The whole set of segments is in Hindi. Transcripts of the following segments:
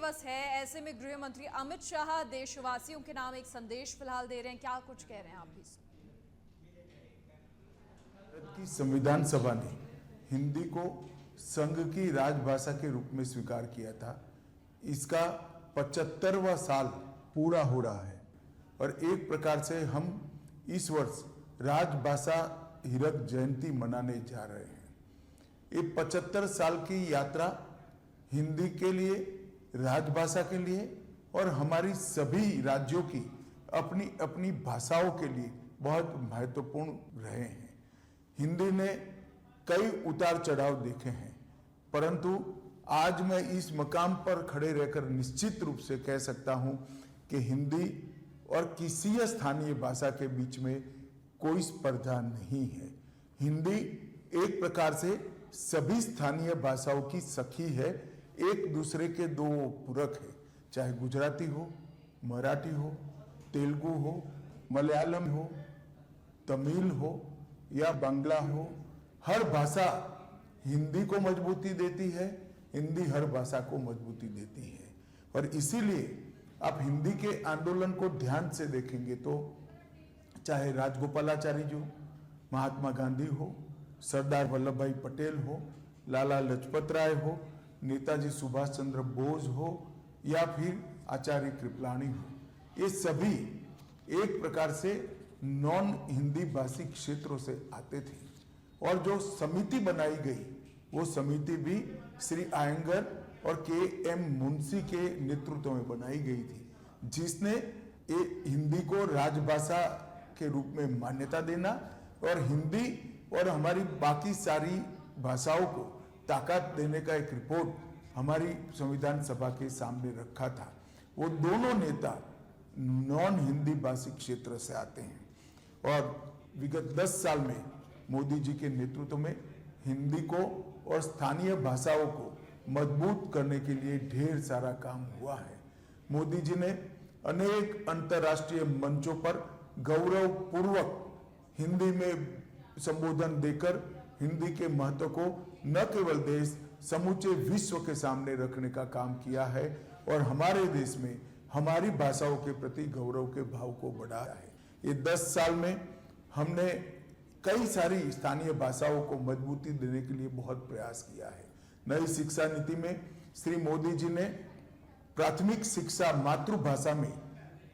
दिवस है, ऐसे में गृह मंत्री अमित शाह देशवासियों के नाम एक संदेश फिलहाल दे रहे हैं। क्या कुछ कह रहे हैं आप भी? भारत की संविधान सभा ने हिंदी को संघ की राजभाषा के रूप में स्वीकार किया था। इसका 75वां साल पूरा हो रहा है और एक प्रकार से हम इस वर्ष राजभाषा हीरक जयंती मनाने जा रहे हैं। ये 75 साल की यात्रा हिंदी के लिए, राजभाषा के लिए और हमारी सभी राज्यों की अपनी अपनी भाषाओं के लिए बहुत महत्वपूर्ण रहे हैं। हिंदी ने कई उतार चढ़ाव देखे हैं, परंतु आज मैं इस मकाम पर खड़े रहकर निश्चित रूप से कह सकता हूं कि हिंदी और किसी स्थानीय भाषा के बीच में कोई स्पर्धा नहीं है। हिंदी एक प्रकार से सभी स्थानीय भाषाओं की सखी है, एक दूसरे के दो पूरक है। चाहे गुजराती हो, मराठी हो, तेलुगु हो, मलयालम हो, तमिल हो या बांग्ला हो, हर भाषा हिंदी को मजबूती देती है, हिंदी हर भाषा को मजबूती देती है। और इसीलिए आप हिंदी के आंदोलन को ध्यान से देखेंगे तो चाहे राजगोपालाचारी जी हो, महात्मा गांधी हो, सरदार वल्लभ भाई पटेल हो, लाला लाजपत राय हो, नेताजी सुभाष चंद्र बोस हो या फिर आचार्य कृपलानी हो, ये सभी एक प्रकार से नॉन हिंदी भाषी क्षेत्रों से आते थे। और जो समिति बनाई गई वो समिति भी श्री आयंगर और के.एम. मुंशी के नेतृत्व में बनाई गई थी, जिसने हिंदी को राजभाषा के रूप में मान्यता देना और हिंदी और हमारी बाकी सारी भाषाओं को ताकत देने का एक रिपोर्ट हमारी संविधान सभा के सामने रखा था। वो दोनों नेता नॉन हिंदी भाषी क्षेत्र से आते हैं और विगत 10 साल में मोदी जी के नेतृत्व में हिंदी को और स्थानीय भाषाओं को मजबूत करने के लिए ढेर सारा काम हुआ है। मोदी जी ने अनेक अंतर्राष्ट्रीय मंचों पर गौरवपूर्वक हिंदी में संबोधन देकर हिंदी के महत्व को न केवल देश, समूचे विश्व के सामने रखने का काम किया है और हमारे देश में हमारी भाषाओं के प्रति गौरव के भाव को बढ़ाया है। ये 10 साल में हमने कई सारी स्थानीय भाषाओं को मजबूती देने के लिए बहुत प्रयास किया है। नई शिक्षा नीति में श्री मोदी जी ने प्राथमिक शिक्षा मातृभाषा में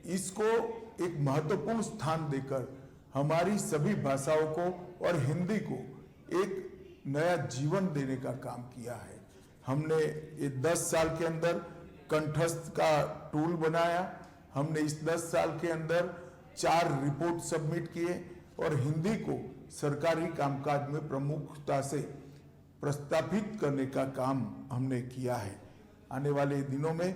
इसको एक महत्वपूर्ण स्थान देकर हमारी सभी भाषाओं को और हिंदी को एक नया जीवन देने का काम किया है। हमने ये 10 साल के अंदर कंठस्थ का टूल बनाया। हमने इस 10 साल के अंदर 4 रिपोर्ट सबमिट किए और हिंदी को सरकारी कामकाज में प्रमुखता से प्रस्तावित करने का काम हमने किया है। आने वाले दिनों में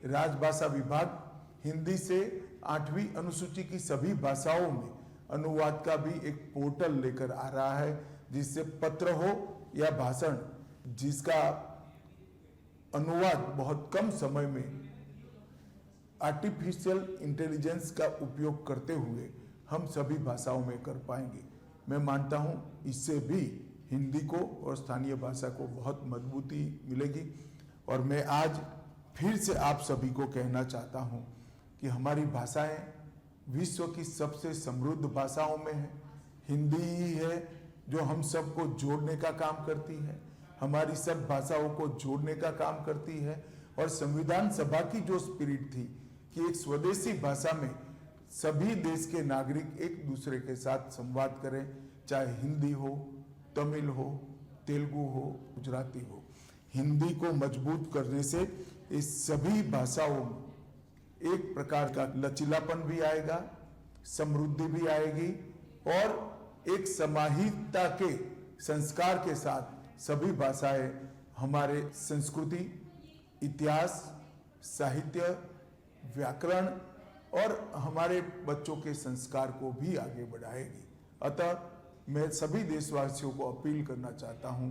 राजभाषा विभाग हिंदी से 8वीं अनुसूची की सभी भाषाओं में अनुवाद का भी एक पोर्टल लेकर आ रहा है, जिससे पत्र हो या भाषण, जिसका अनुवाद बहुत कम समय में आर्टिफिशियल इंटेलिजेंस का उपयोग करते हुए हम सभी भाषाओं में कर पाएंगे। मैं मानता हूं इससे भी हिंदी को और स्थानीय भाषा को बहुत मजबूती मिलेगी। और मैं आज फिर से आप सभी को कहना चाहता हूं कि हमारी भाषाएं विश्व की सबसे समृद्ध भाषाओं में है। हिंदी ही है जो हम सबको जोड़ने का काम करती है, हमारी सब भाषाओं को जोड़ने का काम करती है। और संविधान सभा की जो स्पिरिट थी कि एक स्वदेशी भाषा में सभी देश के नागरिक एक दूसरे के साथ संवाद करें, चाहे हिंदी हो, तमिल हो, तेलुगु हो, गुजराती हो। हिंदी को मजबूत करने से इस सभी भाषाओं में एक प्रकार का लचीलापन भी आएगा, समृद्धि भी आएगी और एक समाहितता के संस्कार के साथ सभी भाषाएं हमारे संस्कृति, इतिहास, साहित्य, व्याकरण और हमारे बच्चों के संस्कार को भी आगे बढ़ाएगी। अतः मैं सभी देशवासियों को अपील करना चाहता हूं